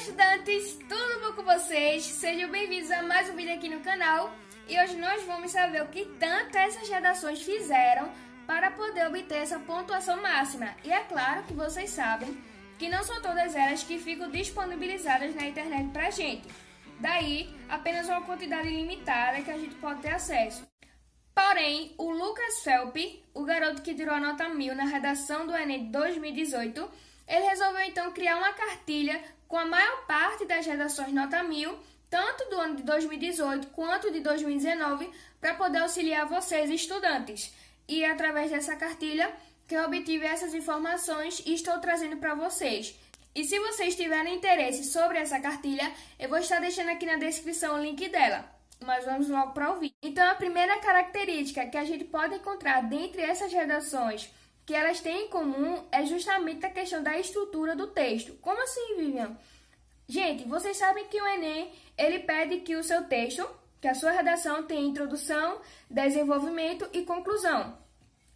estudantes, tudo bom com vocês? Sejam bem-vindos a mais um vídeo aqui no canal. E hoje nós vamos saber o que tanto essas redações fizeram para poder obter essa pontuação máxima. E é claro que vocês sabem que não são todas elas que ficam disponibilizadas na internet pra gente. Daí, apenas uma quantidade limitada que a gente pode ter acesso. Porém, o Lucas Felpe, o garoto que tirou a nota 1000 na redação do Enem de 2018, ele resolveu então criar uma cartilha com a maior parte das redações nota 1000, tanto do ano de 2018 quanto de 2019, para poder auxiliar vocês, estudantes. E é através dessa cartilha que eu obtive essas informações e estou trazendo para vocês. E se vocês tiverem interesse sobre essa cartilha, eu vou estar deixando aqui na descrição o link dela. Mas vamos logo para o vídeo. Então, a primeira característica que a gente pode encontrar dentre essas redações que elas têm em comum é justamente a questão da estrutura do texto. Como assim, Vivian? Gente, vocês sabem que o Enem, ele pede que o seu texto, que a sua redação tenha introdução, desenvolvimento e conclusão.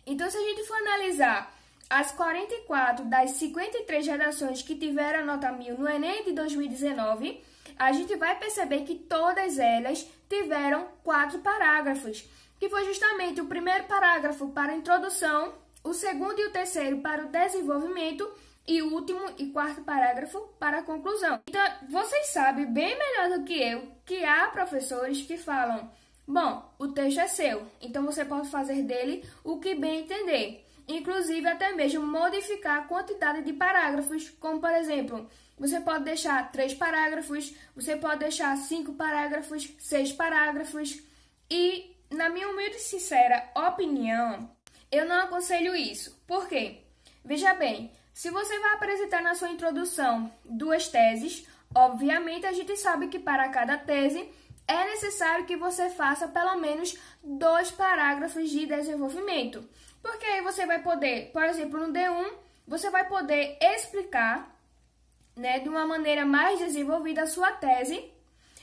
Então, se a gente for analisar as 44 das 53 redações que tiveram a nota 1000 no Enem de 2019, a gente vai perceber que todas elas tiveram 4 parágrafos, que foi justamente o primeiro parágrafo para a introdução, o segundo e o terceiro para o desenvolvimento e o último e quarto parágrafo para a conclusão. Então, vocês sabem bem melhor do que eu que há professores que falam: bom, o texto é seu, então você pode fazer dele o que bem entender. Inclusive, até mesmo modificar a quantidade de parágrafos, como, por exemplo, você pode deixar 3 parágrafos, você pode deixar 5 parágrafos, 6 parágrafos. E, na minha humilde e sincera opinião, eu não aconselho isso. Por quê? Veja bem, se você vai apresentar na sua introdução 2 teses, obviamente a gente sabe que para cada tese é necessário que você faça pelo menos 2 parágrafos de desenvolvimento. Porque aí você vai poder, por exemplo, no D1, você vai poder explicar, de uma maneira mais desenvolvida a sua tese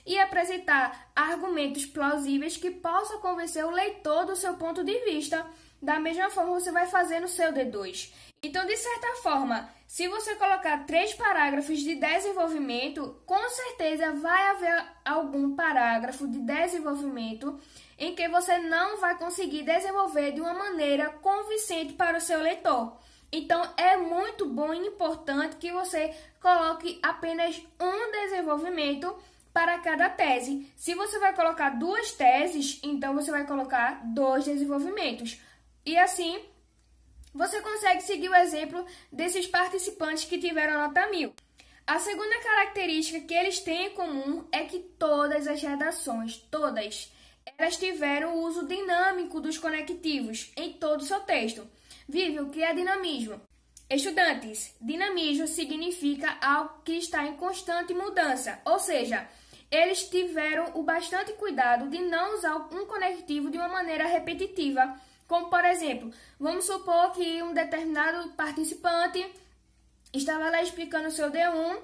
e apresentar argumentos plausíveis que possam convencer o leitor do seu ponto de vista. Da mesma forma, você vai fazer no seu D2. Então, de certa forma, se você colocar 3 parágrafos de desenvolvimento, com certeza vai haver algum parágrafo de desenvolvimento em que você não vai conseguir desenvolver de uma maneira convincente para o seu leitor. Então, é muito bom e importante que você coloque apenas um desenvolvimento para cada tese. Se você vai colocar 2 teses, então você vai colocar 2 desenvolvimentos. E assim, você consegue seguir o exemplo desses participantes que tiveram a nota 1000. A segunda característica que eles têm em comum é que todas as redações, elas tiveram o uso dinâmico dos conectivos em todo o seu texto. Vive, o que é dinamismo? Estudantes, dinamismo significa algo que está em constante mudança, ou seja, eles tiveram o bastante cuidado de não usar um conectivo de uma maneira repetitiva, como por exemplo, vamos supor que um determinado participante estava lá explicando o seu D1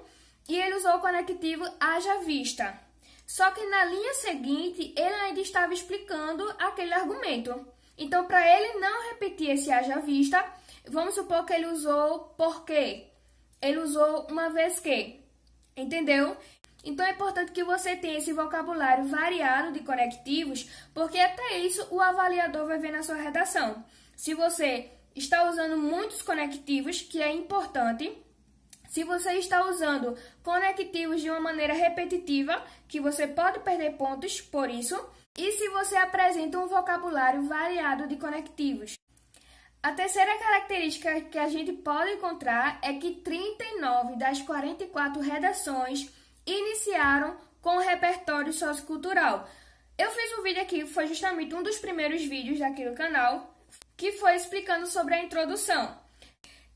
e ele usou o conectivo haja vista. Só que na linha seguinte, ele ainda estava explicando aquele argumento. Então, para ele não repetir esse haja vista, vamos supor que ele usou porque. Ele usou uma vez que. Entendeu? Então, é importante que você tenha esse vocabulário variado de conectivos, porque até isso o avaliador vai ver na sua redação. Se você está usando muitos conectivos, que é importante. Se você está usando conectivos de uma maneira repetitiva, que você pode perder pontos por isso. E se você apresenta um vocabulário variado de conectivos. A terceira característica que a gente pode encontrar é que 39 das 44 redações iniciaram com o repertório sociocultural. Eu fiz um vídeo aqui, foi justamente um dos primeiros vídeos daqui do canal, que foi explicando sobre a introdução.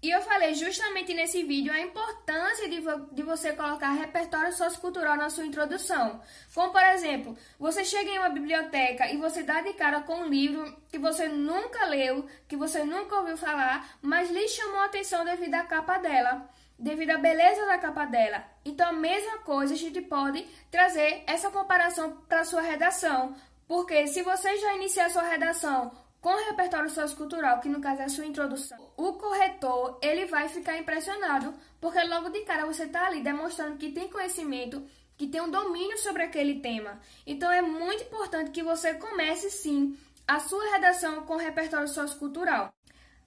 E eu falei justamente nesse vídeo a importância de você colocar repertório sociocultural na sua introdução. Como, por exemplo, você chega em uma biblioteca e você dá de cara com um livro que você nunca leu, que você nunca ouviu falar, mas lhe chamou a atenção devido à capa dela, devido à beleza da capa dela. Então, a mesma coisa, a gente pode trazer essa comparação para a sua redação. Porque se você já iniciar a sua redação com o repertório sociocultural, que no caso é a sua introdução, o corretor ele vai ficar impressionado, porque logo de cara você está ali demonstrando que tem conhecimento, que tem um domínio sobre aquele tema. Então é muito importante que você comece sim a sua redação com o repertório sociocultural.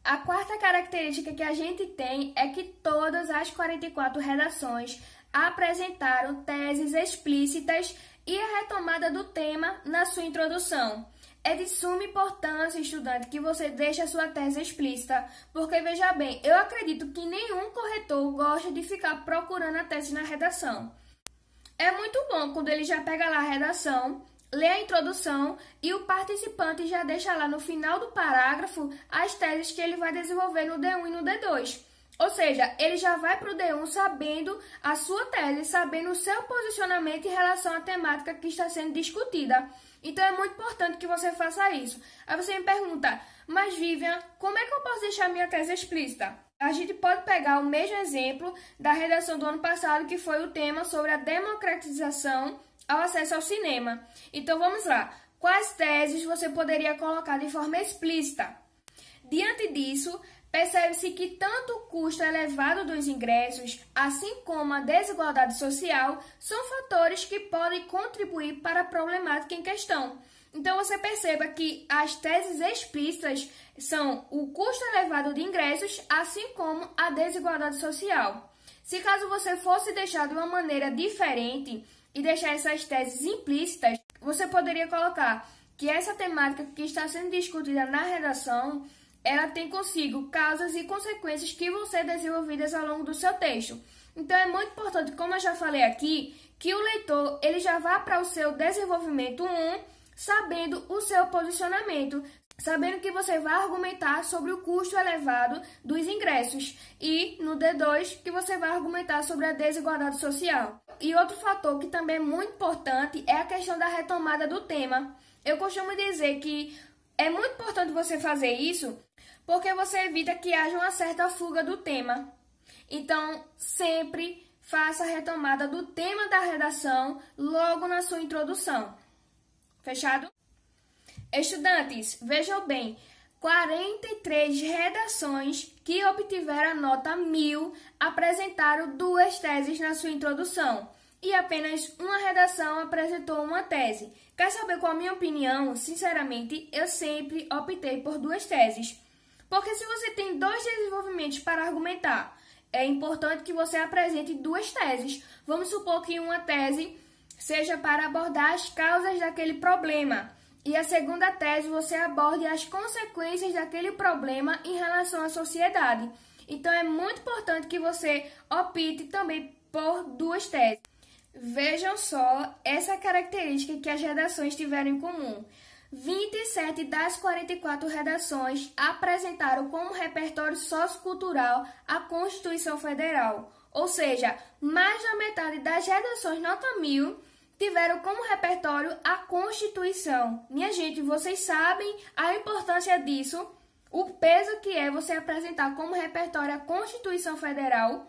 A quarta característica que a gente tem é que todas as 44 redações apresentaram teses explícitas e a retomada do tema na sua introdução. É de suma importância, estudante, que você deixe a sua tese explícita, porque, veja bem, eu acredito que nenhum corretor gosta de ficar procurando a tese na redação. É muito bom quando ele já pega lá a redação, lê a introdução e o participante já deixa lá no final do parágrafo as teses que ele vai desenvolver no D1 e no D2. Ou seja, ele já vai para o D1 sabendo a sua tese, sabendo o seu posicionamento em relação à temática que está sendo discutida. Então é muito importante que você faça isso. Aí você me pergunta, mas Vivian, como é que eu posso deixar minha tese explícita? A gente pode pegar o mesmo exemplo da redação do ano passado, que foi o tema sobre a democratização ao acesso ao cinema. Então vamos lá. Quais teses você poderia colocar de forma explícita? Diante disso, percebe-se que tanto o custo elevado dos ingressos, assim como a desigualdade social, são fatores que podem contribuir para a problemática em questão. Então, você perceba que as teses explícitas são o custo elevado de ingressos, assim como a desigualdade social. Se caso você fosse deixar de uma maneira diferente e deixar essas teses implícitas, você poderia colocar que essa temática que está sendo discutida na redação ela tem consigo causas e consequências que vão ser desenvolvidas ao longo do seu texto. Então, é muito importante, como eu já falei aqui, que o leitor ele já vá para o seu desenvolvimento 1, sabendo o seu posicionamento, sabendo que você vai argumentar sobre o custo elevado dos ingressos e no D2 que você vai argumentar sobre a desigualdade social. E outro fator que também é muito importante é a questão da retomada do tema. Eu costumo dizer que é muito importante você fazer isso porque você evita que haja uma certa fuga do tema. Então, sempre faça a retomada do tema da redação logo na sua introdução. Fechado? Estudantes, vejam bem, 43 redações que obtiveram a nota 1000 apresentaram 2 teses na sua introdução. E apenas uma redação apresentou uma tese. Quer saber qual a minha opinião? Sinceramente, eu sempre optei por 2 teses. Porque se você tem 2 desenvolvimentos para argumentar, é importante que você apresente 2 teses. Vamos supor que uma tese seja para abordar as causas daquele problema. E a segunda tese você aborde as consequências daquele problema em relação à sociedade. Então, é muito importante que você opte também por 2 teses. Vejam só essa característica que as redações tiveram em comum. 27 das 44 redações apresentaram como repertório sociocultural a Constituição Federal. Ou seja, mais da metade das redações nota 1000 tiveram como repertório a Constituição. Minha gente, vocês sabem a importância disso? O peso que é você apresentar como repertório a Constituição Federal?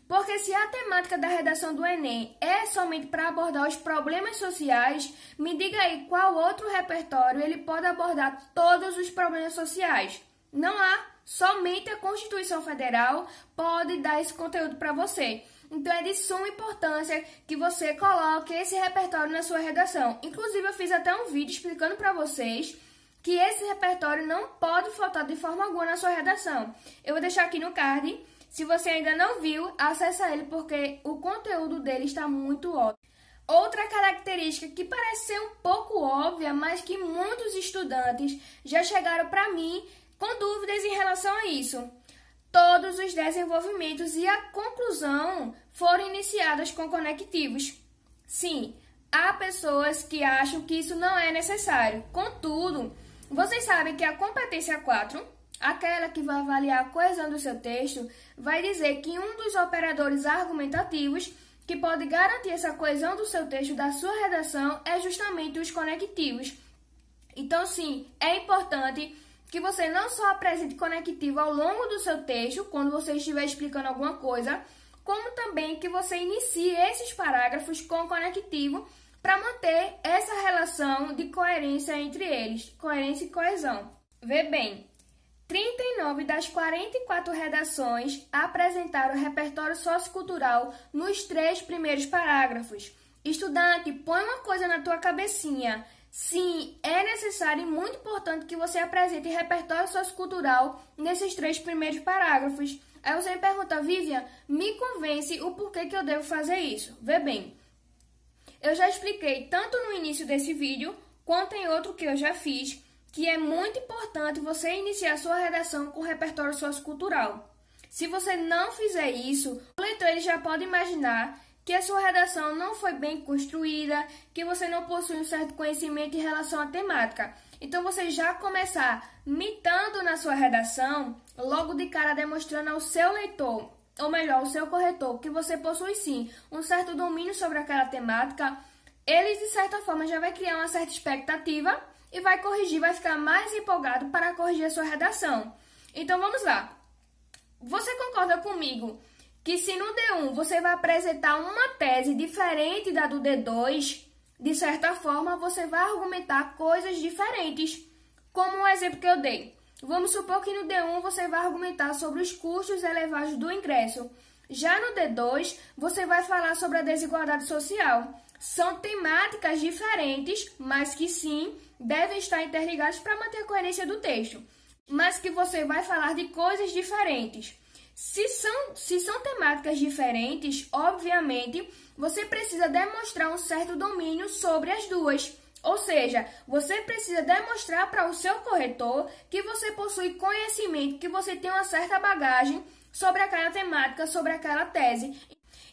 Porque se a temática da redação do Enem é somente para abordar os problemas sociais, me diga aí qual outro repertório ele pode abordar todos os problemas sociais. Não há, somente a Constituição Federal pode dar esse conteúdo para você. Então é de suma importância que você coloque esse repertório na sua redação. Inclusive eu fiz até um vídeo explicando para vocês que esse repertório não pode faltar de forma alguma na sua redação. Eu vou deixar aqui no card. Se você ainda não viu, acessa ele porque o conteúdo dele está muito ótimo. Outra característica que parece ser um pouco óbvia, mas que muitos estudantes já chegaram para mim com dúvidas em relação a isso. Todos os desenvolvimentos e a conclusão foram iniciadas com conectivos. Sim, há pessoas que acham que isso não é necessário. Contudo, vocês sabem que a competência 4... aquela que vai avaliar a coesão do seu texto, vai dizer que um dos operadores argumentativos que pode garantir essa coesão do seu texto, da sua redação, é justamente os conectivos. Então, sim, é importante que você não só apresente conectivo ao longo do seu texto, quando você estiver explicando alguma coisa, como também que você inicie esses parágrafos com conectivo para manter essa relação de coerência entre eles, coerência e coesão. Vê bem, 39 das 44 redações apresentaram repertório sociocultural nos 3 primeiros parágrafos. Estudante, põe uma coisa na tua cabecinha. Sim, é necessário e muito importante que você apresente repertório sociocultural nesses 3 primeiros parágrafos. Aí você me pergunta, Vivian, me convence o porquê que eu devo fazer isso. Vê bem, eu já expliquei tanto no início desse vídeo, quanto em outro que eu já fiz, que é muito importante você iniciar sua redação com repertório sociocultural. Se você não fizer isso, o leitor ele já pode imaginar que a sua redação não foi bem construída, que você não possui um certo conhecimento em relação à temática. Então, você já começar mitando na sua redação, logo de cara demonstrando ao seu leitor, ou melhor, ao seu corretor, que você possui sim um certo domínio sobre aquela temática, ele de certa forma já vai criar uma certa expectativa e vai corrigir, vai ficar mais empolgado para corrigir a sua redação. Então, vamos lá. Você concorda comigo que se no D1 você vai apresentar uma tese diferente da do D2, de certa forma você vai argumentar coisas diferentes, como o exemplo que eu dei. Vamos supor que no D1 você vai argumentar sobre os custos elevados do ingresso. Já no D2, você vai falar sobre a desigualdade social. São temáticas diferentes, mas que sim, devem estar interligadas para manter a coerência do texto. Mas que você vai falar de coisas diferentes. Se são temáticas diferentes, obviamente, você precisa demonstrar um certo domínio sobre as duas. Ou seja, você precisa demonstrar para o seu corretor que você possui conhecimento, que você tem uma certa bagagem sobre aquela temática, sobre aquela tese.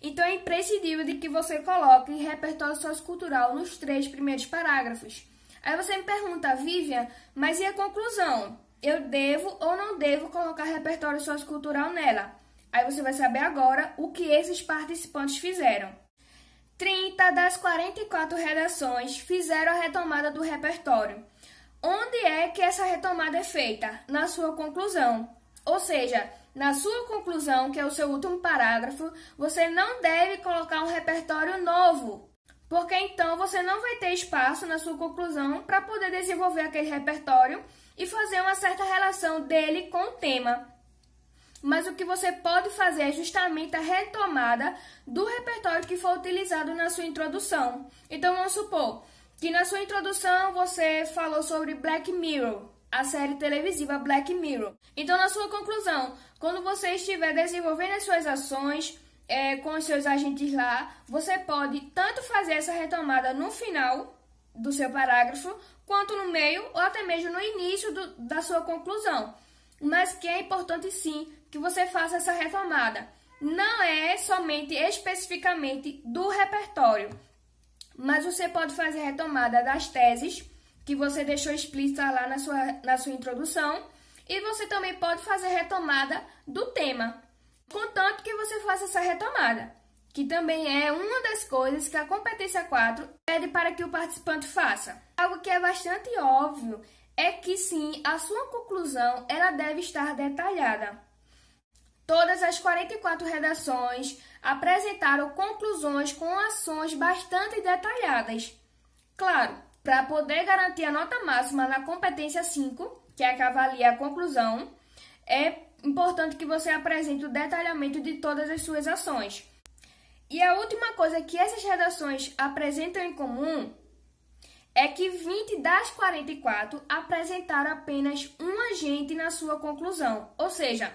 Então, é imprescindível de que você coloque repertório sociocultural nos 3 primeiros parágrafos. Aí você me pergunta, Vivian, mas e a conclusão? Eu devo ou não devo colocar repertório sociocultural nela? Aí você vai saber agora o que esses participantes fizeram. 30 das 44 redações fizeram a retomada do repertório. Onde é que essa retomada é feita? Na sua conclusão. Ou seja, na sua conclusão, que é o seu último parágrafo, você não deve colocar um repertório novo, porque então você não vai ter espaço na sua conclusão para poder desenvolver aquele repertório e fazer uma certa relação dele com o tema. Mas o que você pode fazer é justamente a retomada do repertório que foi utilizado na sua introdução. Então, vamos supor que na sua introdução você falou sobre Black Mirror, a série televisiva Black Mirror. Então, na sua conclusão, quando você estiver desenvolvendo as suas ações com os seus agentes lá, você pode tanto fazer essa retomada no final do seu parágrafo, quanto no meio ou até mesmo no início da sua conclusão. Mas que é importante sim que você faça essa retomada. Não é somente especificamente do repertório, mas você pode fazer retomada das teses que você deixou explícita lá na sua introdução, e você também pode fazer retomada do tema, contanto que você faça essa retomada, que também é uma das coisas que a competência 4 pede para que o participante faça. Algo que é bastante óbvio é que sim, a sua conclusão ela deve estar detalhada. Todas as 44 redações apresentaram conclusões com ações bastante detalhadas. Claro, para poder garantir a nota máxima na competência 5, que é a que avalia a conclusão, é importante que você apresente o detalhamento de todas as suas ações. E a última coisa que essas redações apresentam em comum é que 20 das 44 apresentaram apenas um agente na sua conclusão. Ou seja,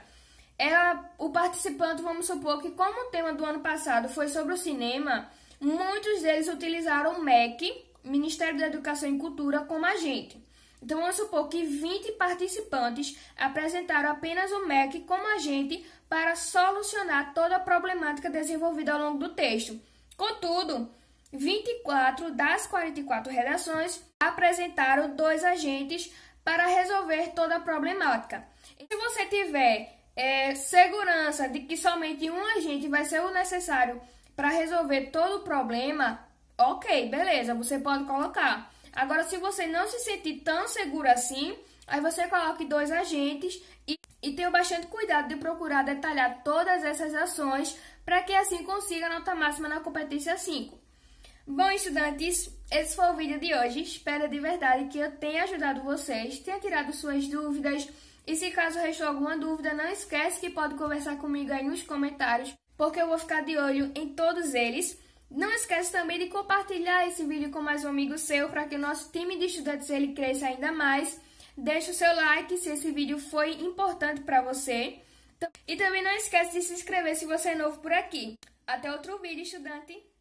o participante, vamos supor que como o tema do ano passado foi sobre o cinema, muitos deles utilizaram o MEC, Ministério da Educação e Cultura, como agente. Então, vamos supor que 20 participantes apresentaram apenas o MEC como agente para solucionar toda a problemática desenvolvida ao longo do texto. Contudo, 24 das 44 redações apresentaram 2 agentes para resolver toda a problemática. E se você tiver segurança de que somente um agente vai ser o necessário para resolver todo o problema, ok, beleza, você pode colocar. Agora, se você não se sentir tão seguro assim, aí você coloque 2 agentes e tenha bastante cuidado de procurar detalhar todas essas ações para que assim consiga a nota máxima na competência 5. Bom, estudantes, esse foi o vídeo de hoje. Espero de verdade que eu tenha ajudado vocês, tenha tirado suas dúvidas. E se caso restou alguma dúvida, não esquece que pode conversar comigo aí nos comentários, porque eu vou ficar de olho em todos eles. Não esquece também de compartilhar esse vídeo com mais um amigo seu, para que o nosso time de estudantes ele cresça ainda mais. Deixe o seu like se esse vídeo foi importante para você. E também não esquece de se inscrever se você é novo por aqui. Até outro vídeo, estudante!